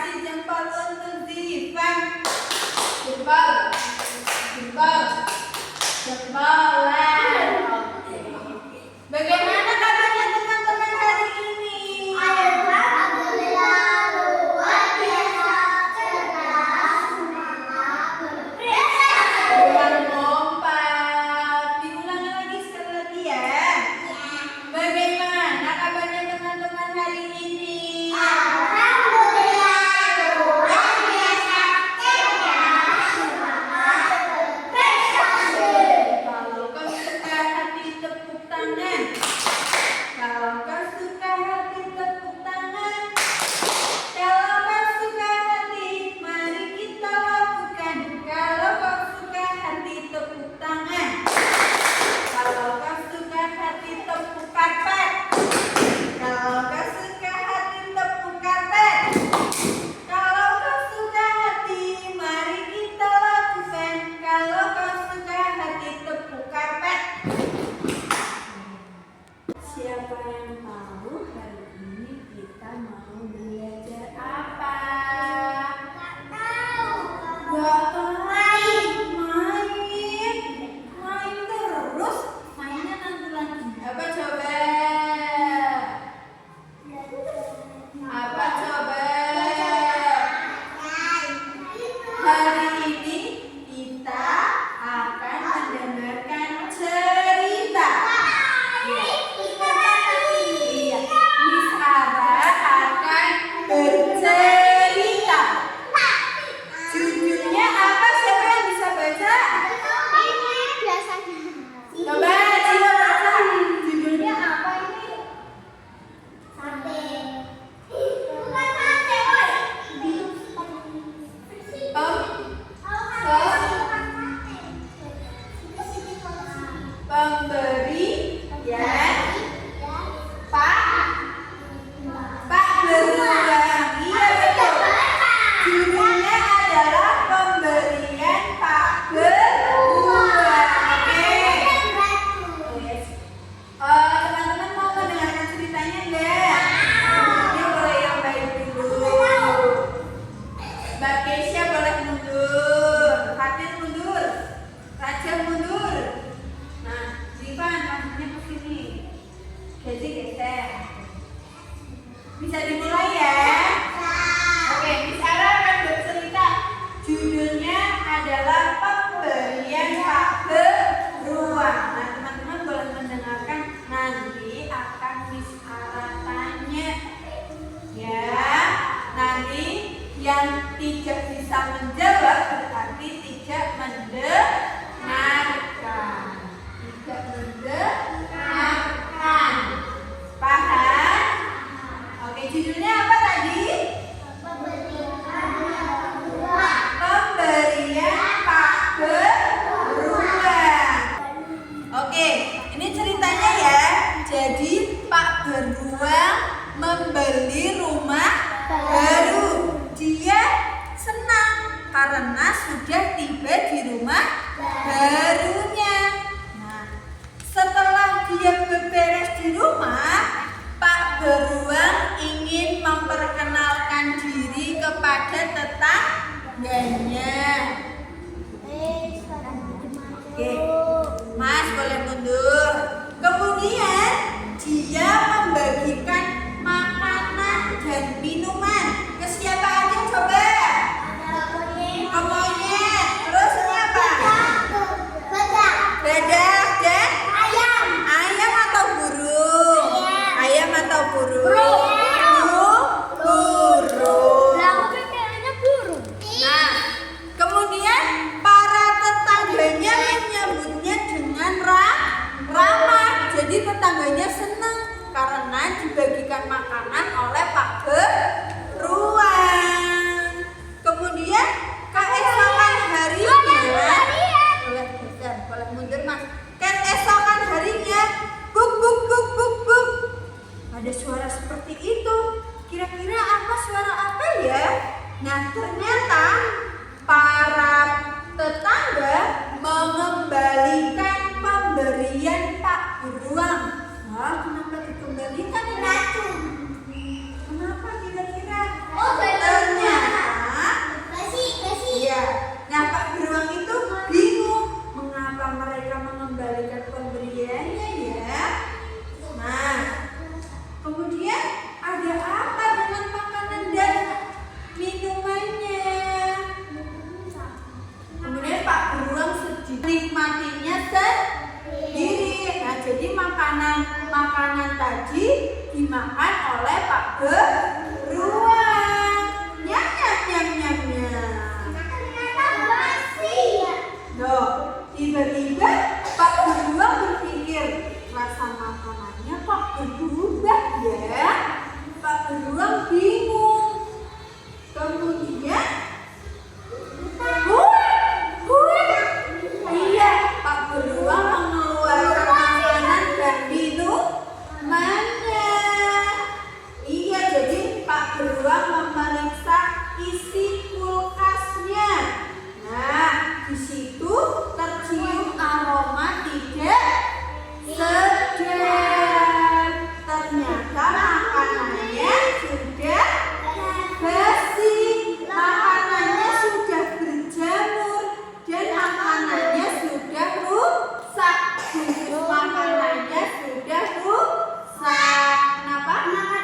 kasih jempol untuk Zivan. Jempol. Jempol. Jempolan. Oke. Bagaimana kabarnya teman-teman hari ini? Alhamdulillah luar biasa, cerdas, semangat, berprestasi. Kurang kompak. Diulangi lagi sekali lagi ya. Bagaimana kabarnya teman-teman hari ini? Alhamdulillah luar biasa, cerdas, semangat, berprestasi. Kalau kau suka hati tepuk tangan. Kalau kau suka hati tepuk tangan. Kalau kau suka hati, mari kita lakukan. Kalau kau suka hati tepuk tangan. Kalau kau suka hati tepuk karpet. Kalau kau suka hati tepuk karpet. Kalau kau suka hati, mari kita lakukan. Kalau kau suka hati tepuk karpet. Siapa yang tahu hari ini kita mau belajar apa? Gak tahu. Main terus. Mainnya nanti lagi. Apa coba? Apa coba? Hari ini kita akan mendengarkan cerita. Iya, Miss Ara akan bercerita. Judulnya apa? Siapa yang bisa baca? Coba Cina baca. Judulnya apa ini? Pemberian Pak Beruang. Iya betul. Judulnya adalah Pemberian Pak Beruang. Oke. Teman-teman mau mendengarkan ceritanya enggak? Ini boleh yang baik dulu. Mbak Keisha boleh mundur. Fatir mundur. Raja mundur. Nah, Zivan kamunya ke sini. Jadi geser. Bisa dimulai ya? Oke, Miss Ara akan bercerita. Judulnya adalah Pemberian Pak Beruang. Nah, teman-teman boleh mendengarkan. Nanti akan Miss Ara tanya. Ya, nanti yang tidak bisa menjawab berarti tidak mendengarkan. Tidak mendengarkan. Paham? Oke, judulnya apa tadi? Pemberian Pak Beruang. Oke, ini ceritanya ya. Jadi Pak Beruang membeli rumah baru. Dia senang karena sudah tiba di rumah barunya. Nah, setelah dia beberes di rumah, Pak Beruang ingin memperkenalkan diri kepada tetangganya. Oke, Mas boleh mundur. Kemudian dia membagikan makanan dan minuman ke siapa aja coba? Ke monyet. Terus ini apa? Dadah dan ayam atau burung? Ayam atau burung? Burung. Nah, kemudian para tetangganya menyambutnya dengan ramah. Jadi tetangganya senang karena dibagikan makanan oleh Pak Beruang. Kemudian keesokan harinya, boleh mundur Mas. Keesokan harinya, guk guk guk guk guk. Ada suara seperti itu. Kira-kira apa suara apa ya? Nah, ternyata para tetangga mengembalikan pemberian Pak Beruang. Wah, kenapa dikembalikan ya? Kenapa kira-kira? Ternyata Kemudian iya, Pak Beruang mengeluarkan makanan dan minumannya. Iya, jadi Pak Beruang memeriksa isi kulkasnya. Nah, di situ tercium aroma tidak sedap. Ternyata makanannya sudah basi, makanannya sudah berjamur, dan makanannya sudah rusak. Bungkus makanannya sudah rusak. Kenapa?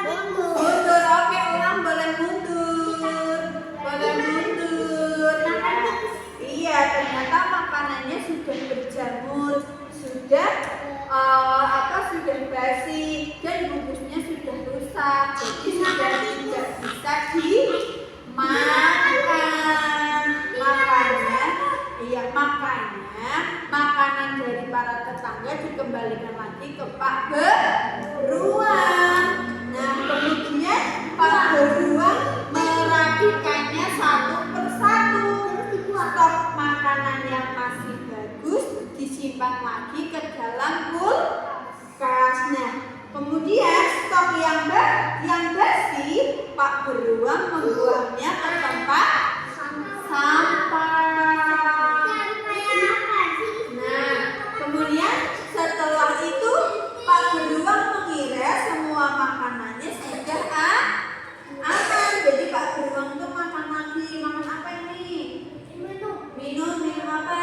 Mundur. Oke, ulang, boleh mundur. Boleh mundur. Iya, ternyata makanannya sudah berjamur, sudah sudah basi, dan bungkusnya sudah rusak. Jadi sudah tidak bisa dimakan. Makanya makanan dari para tetangga dikembalikan lagi ke Pak Beruang. Nah, kemudian Pak Beruang merapikannya satu persatu. Stok makanan yang masih bagus disimpan lagi ke dalam kulkas. Nah, kemudian stok yang basi Pak Beruang membuangnya ke tempat sampah. Nah, kemudian setelah itu Pak Beruang mengira semua makanannya sudah aman. Jadi Pak Beruang itu makan lagi. Makan apa ini? Minum apa?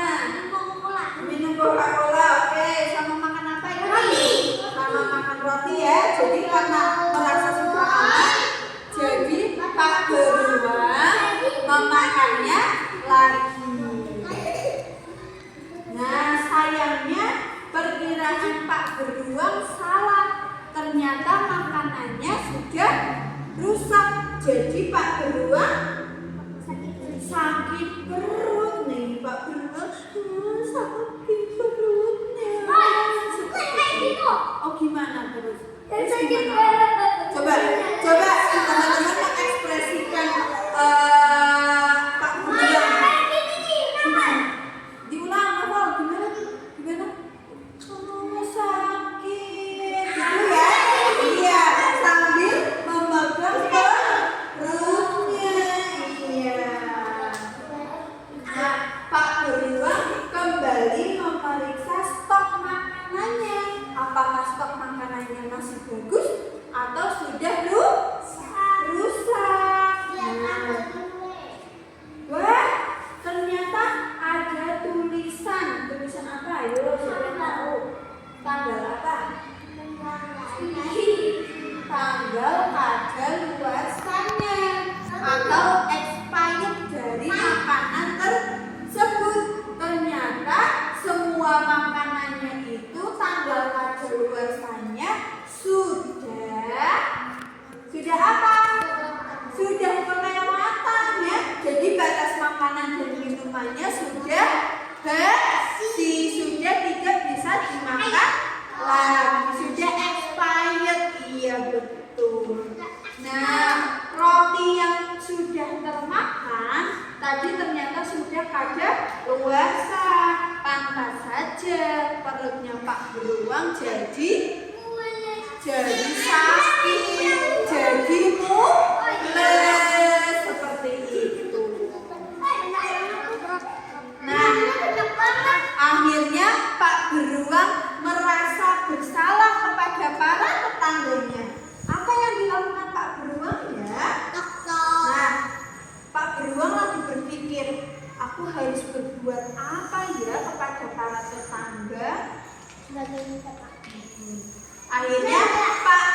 Minum Coca-Cola. Oke, sama makan apa ini? Sama makan roti ya. Jadi karena merasa sudah aman, jadi Pak Beruang memakannya lagi. Nah, sayangnya perkiraan Pak Beruang salah. Ternyata makanannya sudah rusak. Jadi Pak Beruang sakit perut nih. Pak Beruang sakit perutnya. Oh, gimana terus? Coba teman-teman mengekspresikan Pak Beruang. Diulang, Novel. Gimana? Oh, sakit. Gitu ya? Iya, sambil memegang perutnya. Iya. Nah, Pak Beruang kembali memeriksa stok makanannya. Apakah stok makanannya masih bagus atau sudah rusak? Wah, ternyata ada tulisan apa? Ayo, siapa yang tahu? Tanggal apa? Tanggal kadaluarsanya atau expired dari makanan tersebut. Ternyata semua makanannya itu tanggal kadaluarsanya sudah apa? Sudah kelewatan ya. Jadi batas makanan dan minumannya sudah basi, sudah tidak bisa dimakan lagi, sudah expired. Iya, betul. Nah, roti yang sudah termakan tadi ternyata sudah kadaluarsa. Pantas saja perutnya Pak Beruang jadi sakit, jadi mules seperti itu. Nah, akhirnya Pak Beruang merasa bersalah kepada para tetangganya. Apa yang dilakukan Pak Beruang ya? Nah, Pak Beruang lagi berpikir, aku harus berbuat apa ya kepada para tetangga? Akhirnya Pak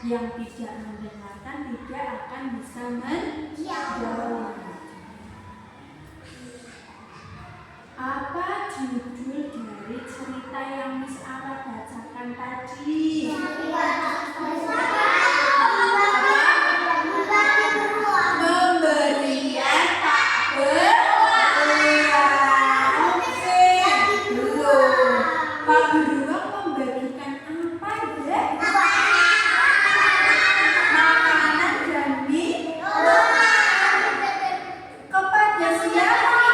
Yang tidak mendengarkan tidak akan bisa menjawab. Apa judul dari cerita yang Miss Ara bacakan tadi? Pemberian Pak Beruang. Oke, belum. Pak Beruang membagikan apa ya? Makanan dan kepada siapa?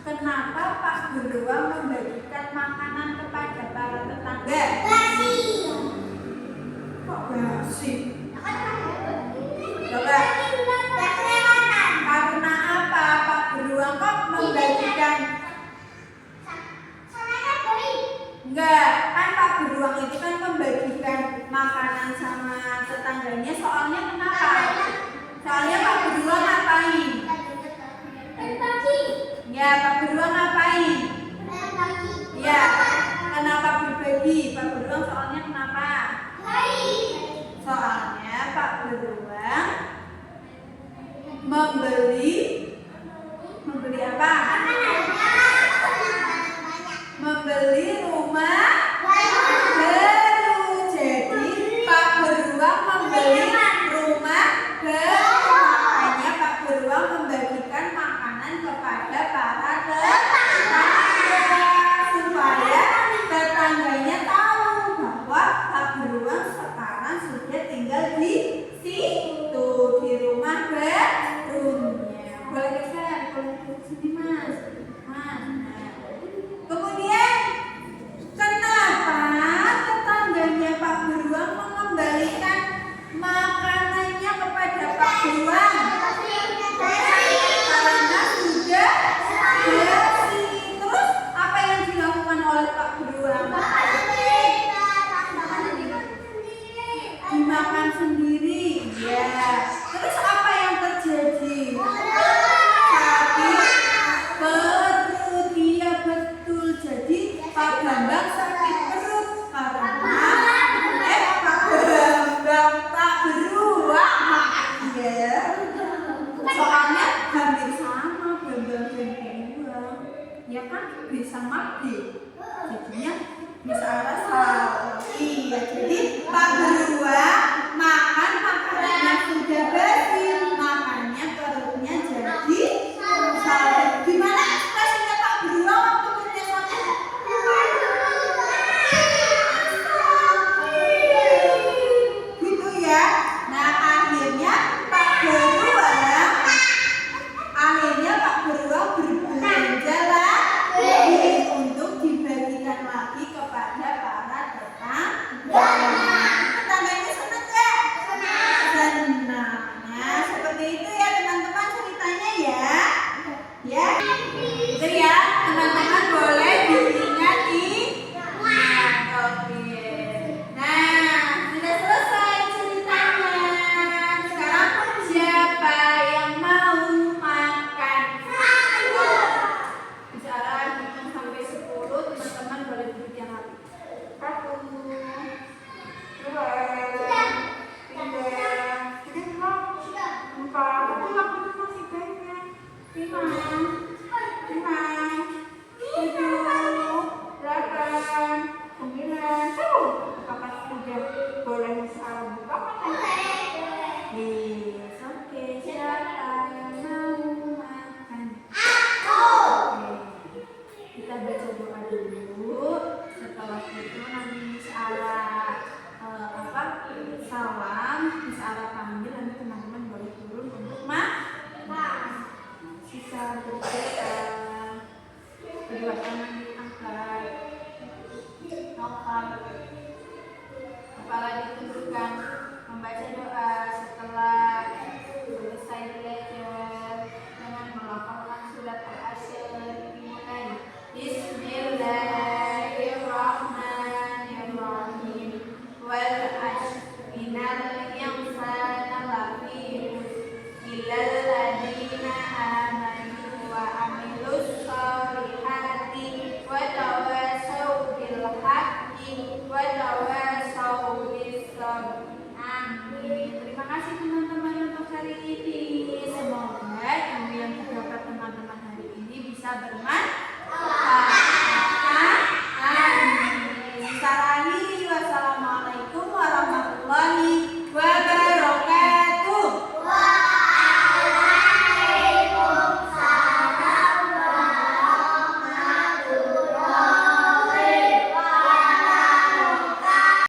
Kenapa Pak Beruang membagikan makanan kepada para tetangga? Kok basi? Coba. Karena apa Pak Beruang kok membagikan? Enggak, kan Pak Beruang itu kan membagikan makanan sama tetangganya. Soalnya kenapa? Soalnya Pak Beruang ngapain? Ya, Pak Beruang ngapain? Ya, kenapa berbagi? Pak Beruang soalnya kenapa? Soalnya Pak Beruang membeli apa? Membeli rumah baru. Jadi Pak Beruang membeli rumah baru. Makanya Pak Beruang membagikan makanan kepada para tetangga supaya tetangganya tahu bahwa Pak Beruang sekarang sudah tinggal di situ, di rumah barunya. Boleh geser, boleh ke sini Mas. Nah. Kemudian kenapa tetangganya Pak Beruang mengembalikan makanannya kepada Pak Beruang? Karena sudah basi. Terus apa yang dilakukan oleh Pak Beruang? Dimakan sendiri. Ya. Terus apa yang terjadi? Sakit perut. Iya betul. Jadi Pak Bambang sakit perut karena Pak Bambang Pak Beruang. Iya. Soalnya hampir sama Bambang dan Beruang. Ya kan bisa mati. Jadinya bisa salah. Iya, jadi Pak Beruang makan makanan yang sudah basi, makanya perutnya jadi sakit. Gimana ekspresinya Pak Beruang waktu perutnya sakit? Gitu ya. Nah akhirnya Pak Beruang berbelanja lagi untuk dibagikan lagi kepada para tetangga. Tetangganya senang nggak? Senang. Nah seperti itu ya teman-teman ceritanya ya. Ya, itu ya teman-teman boleh diingati. Oke. Nah sudah selesai ceritanya. Sekarang siapa yang mau makan? Bicara hitung sampai 10, teman-teman boleh duduk yang rapi. 1, 2, 3, 4, tapi waktunya masih banyak. 5, 7, 8, 9. Apakah sudah boleh misalnya buka mata? Yes, oke. Siapa yang mau makan? Oke. Kita baca doa dulu. Setelah itu nanti Miss Ara salam, Miss Ara panggil, nanti teman-teman boleh turun untuk makan. Sisa berdoa. Kedua tangan